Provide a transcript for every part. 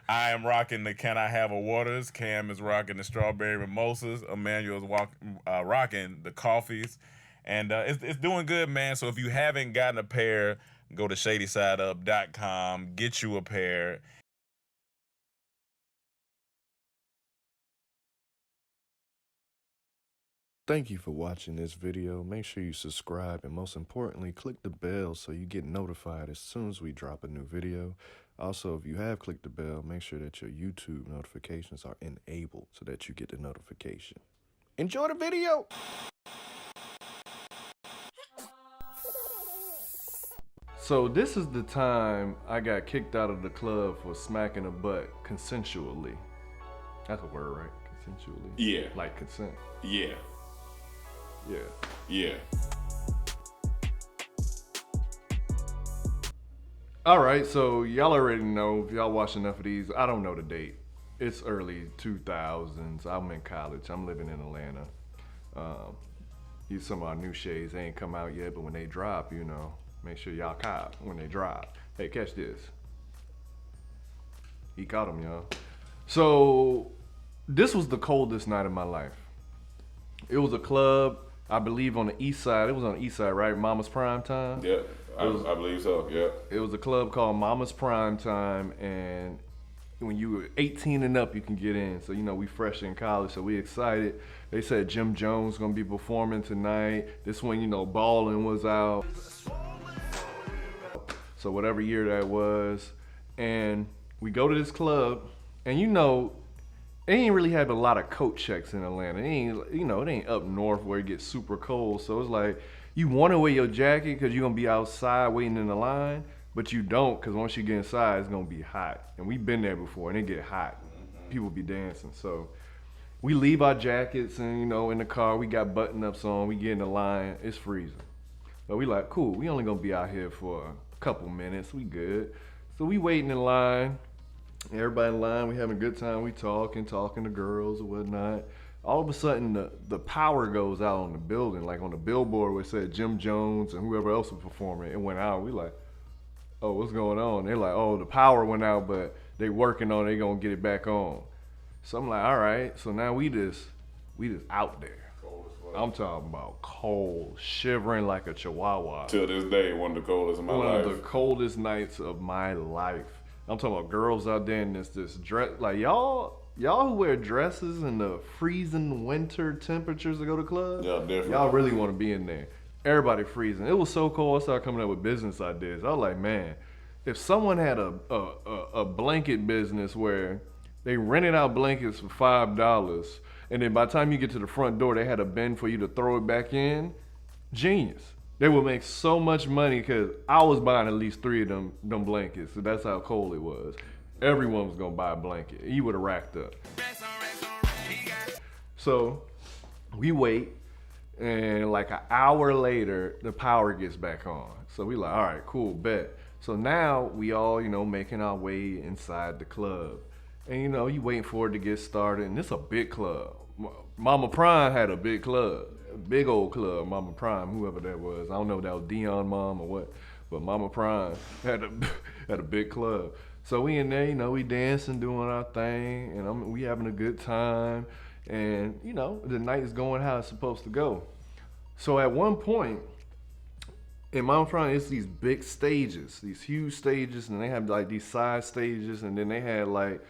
I am rocking the Can I Have a Waters. Cam is rocking the Strawberry Mimosas. Emmanuel is rocking the coffees. And it's doing good, man. So if you haven't gotten a pair, go to ShadySideUp.com, get you a pair. Thank you for watching this video. Make sure you subscribe and most importantly, click the bell so you get notified as soon as we drop a new video. Also, if you have clicked the bell, make sure that your YouTube notifications are enabled so that you get the notification. Enjoy the video! So this is the time I got kicked out of the club for smacking a butt consensually. That's a word, right? Consensually? Yeah. Like consent. Yeah. Yeah. Yeah. All right, so y'all already know, if y'all watch enough of these, I don't know the date. It's early 2000s. I'm in college. I'm living in Atlanta. Some of our new shades, they ain't come out yet, but when they drop, you know, make sure y'all cop when they drop. Hey, catch this. He caught him, y'all. So this was the coldest night of my life. It was a club, I believe on the east side. It was on the east side, right? Mama's Prime Time? Yeah, I believe so, yeah. It was a club called Mama's Prime Time, and when you were 18 and up, you can get in. So, you know, we fresh in college, so we excited. They said Jim Jones gonna be performing tonight. This one, you know, Ballin' was out. So whatever year that was. And we go to this club, and you know, they ain't really have a lot of coat checks in Atlanta. It ain't, you know, it ain't up north where it gets super cold. So it's like, you want to wear your jacket because you're going to be outside waiting in the line, but you don't because once you get inside, it's going to be hot. And we've been there before, and it get hot. People be dancing. So we leave our jackets and, you know, in the car, we got button-ups on. We get in the line. It's freezing. But we like, cool, we only going to be out here for a couple minutes. We good. So we waiting in line. Everybody in line, we having a good time, we talking to girls or whatnot. All of a sudden, the power goes out on the building, like on the billboard where it said Jim Jones and whoever else was performing. It went out. We like, oh, what's going on? They're like, oh, the power went out, but they working on it. They gonna get it back on. So I'm like, all right. So now we just out there. I'm talking about cold, shivering like a chihuahua. Till this day, one of the coldest in my life. One of the coldest nights of my life. I'm talking about girls out there in this dress, like y'all who wear dresses in the freezing winter temperatures to go to clubs. Yeah, definitely. Y'all really want to be in there. Everybody freezing. It was so cold. I started coming up with business ideas. I was like, man, if someone had a blanket business where they rented out blankets for $5, and then by the time you get to the front door, they had a bin for you to throw it back in, genius. They would make so much money because I was buying at least 3 of them blankets. So that's how cold it was. Everyone was gonna buy a blanket. You would have racked up. So we wait, and like an hour later, the power gets back on. So we like, all right, cool, bet. So now we all, you know, making our way inside the club. And you know, you waiting for it to get started, and it's a big club. Mama Prime had a big club. Big old club, Mama Prime, whoever that was. I don't know if that was Dion Mom or what, but Mama Prime had a big club. So we in there, you know, we dancing, doing our thing, and we having a good time. And, you know, the night is going how it's supposed to go. So at one point, in Mama Prime, it's these big stages, these huge stages, and they have like these side stages, and then they had like,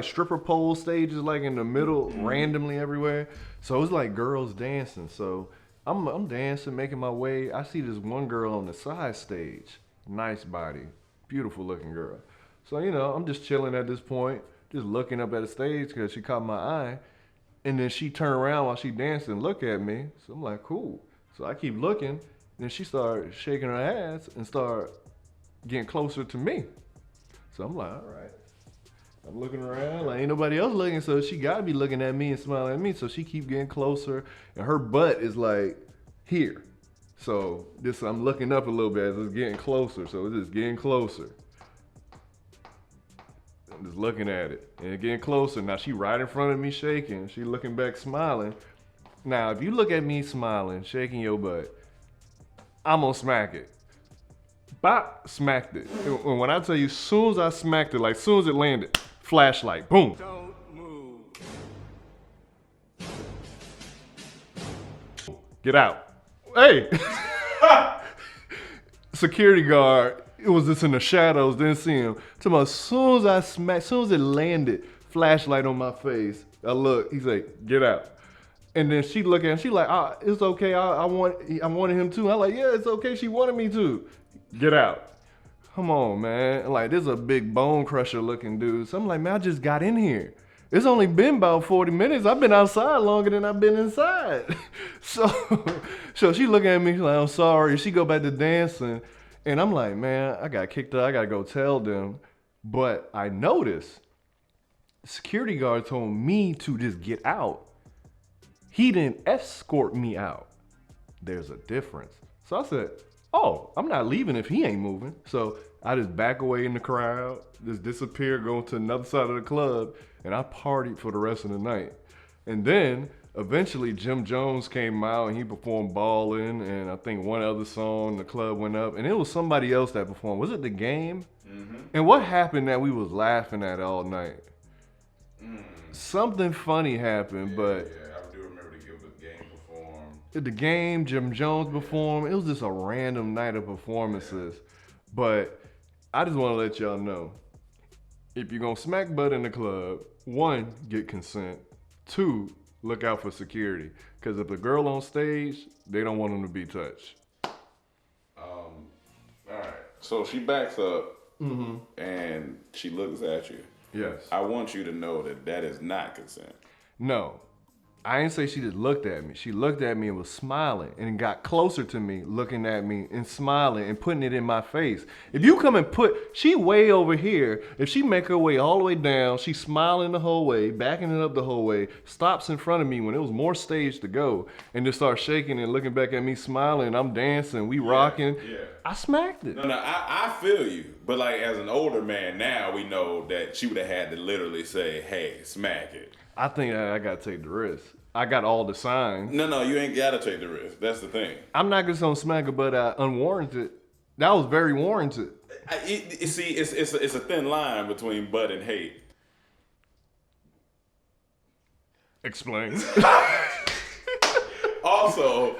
stripper pole stages like in the middle, randomly everywhere. So it was like girls dancing. So I'm dancing, making my way. I see this one girl on the side stage, nice body, beautiful looking girl. So, you know, I'm just chilling at this point, just looking up at the stage because she caught my eye. And then she turned around while she danced and looked at me. So I'm like, cool. So I keep looking. Then she started shaking her ass and started getting closer to me. So I'm like, all right. I'm looking around, like ain't nobody else looking, so she gotta be looking at me and smiling at me. So she keep getting closer, and her butt is like here. So I'm looking up a little bit as it's getting closer. So it's just getting closer. I'm just looking at it, and it's getting closer. Now she right in front of me shaking. She looking back smiling. Now if you look at me smiling, shaking your butt, I'm gonna smack it. bop, smacked it. And when I tell you, as soon as I smacked it, like as soon as it landed, flashlight, boom. Don't move. Get out. Hey. Security guard, it was just in the shadows, didn't see him. As soon as I smacked, as soon as it landed, flashlight on my face, I look, he's like, get out. And then she look at him, she like, it's okay, I wanted him too. I'm like, yeah, it's okay, she wanted me to. Get out. Come on, man. Like, this is a big bone crusher looking dude. So I'm like, man, I just got in here. It's only been about 40 minutes. I've been outside longer than I've been inside. So she looking at me, she's like, I'm sorry. She go back to dancing. And I'm like, man, I got kicked out. I got to go tell them. But I noticed the security guard told me to just get out. He didn't escort me out. There's a difference. So I said, oh, I'm not leaving if he ain't moving. So I just back away in the crowd, just disappear, go to another side of the club, and I partied for the rest of the night. And then eventually Jim Jones came out and he performed Ballin', and I think one other song, the club went up, and it was somebody else that performed. Was it The Game? Mm-hmm. And what happened that we was laughing at all night? Something funny happened, but Yeah, I do remember The Game performed. The Game, Jim Jones performed. It was just a random night of performances. But I just want to let y'all know, if you're going to smack butt in the club, 1, get consent. 2, look out for security. Because if a girl on stage, they don't want them to be touched. All right. So she backs up and she looks at you. Yes. I want you to know that that is not consent. No. I didn't say she just looked at me. She looked at me and was smiling and got closer to me, looking at me and smiling and putting it in my face. If you come and she way over here, if she make her way all the way down, she's smiling the whole way, backing it up the whole way, stops in front of me when it was more stage to go, and just starts shaking and looking back at me smiling, I'm dancing, we rocking. Yeah. I smacked it. No, I feel you. But like as an older man now, we know that she would have had to literally say, hey, smack it. I think I got to take the risk. I got all the signs. No, you ain't got to take the risk. That's the thing. I'm not just gonna smack her, but unwarranted. That was very warranted. See, it's a thin line between butt and hate. Explain. Also,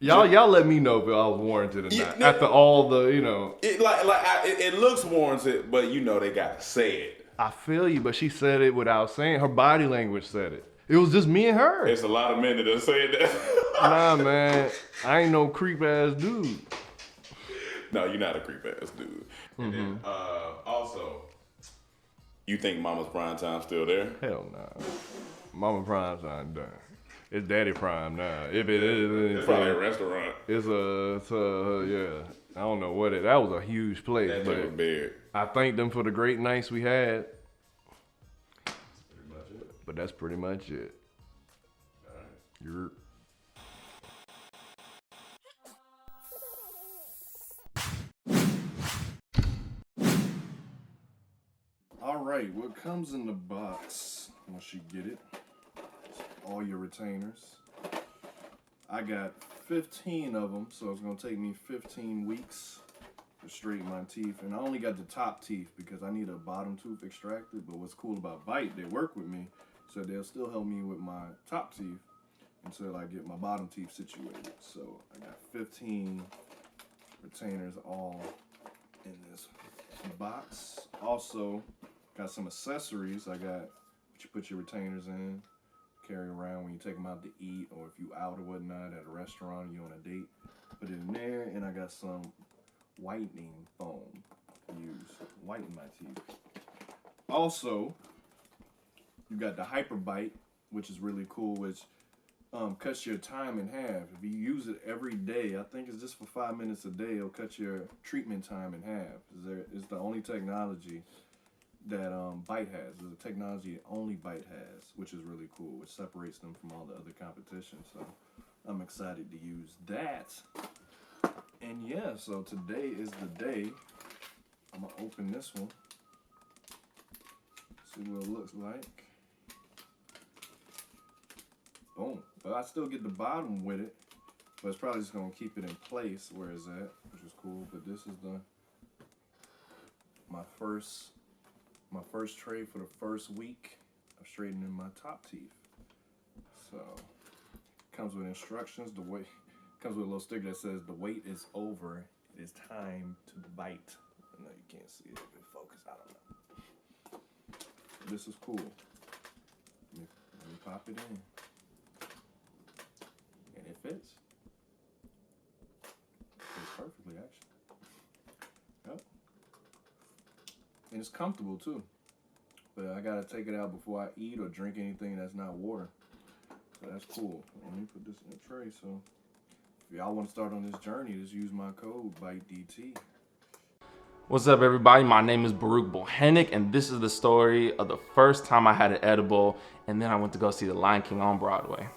y'all let me know if I was warranted or not. After all the, it looks warranted, but they gotta say it. I feel you, but she said it without saying. Her body language said it. It was just me and her. There's a lot of men that are saying that. Nah, man, I ain't no creep ass dude. No, you're not a creep ass dude. And then, also, you think Mama's prime time still there? Hell nah. Mama Prime's not done. It's Daddy Prime now. If it is anything, It's probably a restaurant. it's yeah. I don't know what that was a huge place, That but shit was big. I thank them for the great nights we had. Pretty much it. But that's pretty much it. All right. You're all right. What comes in the box once you get it? All your retainers. I got 15 of them, so it's gonna take me 15 weeks to straighten my teeth. And I only got the top teeth because I need a bottom tooth extracted. But what's cool about Bite, they work with me, so they'll still help me with my top teeth until I get my bottom teeth situated. So I got 15 retainers all in this box. Also got some accessories. I got what you put your retainers in, carry around when you take them out to eat, or if you out or whatnot at a restaurant, you on a date, put it in there. And I got some whitening foam to use, whiten my teeth. Also, you got the Hyper Bite, which is really cool, which cuts your time in half. If you use it every day, I think it's just for 5 minutes a day, it'll cut your treatment time in half. It's the only technology that Bite has. It's a technology that only Bite has, which is really cool, which separates them from all the other competition. So I'm excited to use that. And yeah, so today is the day. I'm gonna open this one, see what it looks like. Boom. But I still get the bottom with it. But it's probably just gonna keep it in place where it's at, which is cool. But this is my first tray for the first week of straightening my top teeth. So comes with instructions. Comes with a little sticker that says the wait is over. It is time to bite. I know you can't see it. If it focus, I don't know. This is cool. Let me pop it in, and it fits. Fits perfectly, actually. Yep. And it's comfortable too. But I gotta take it out before I eat or drink anything that's not water. So that's cool. Let me put this in a tray. So if y'all want to start on this journey, just use my code BITEDT. What's up, everybody? My name is Baruch Bohannik, and this is the story of the first time I had an edible, and then I went to go see The Lion King on Broadway.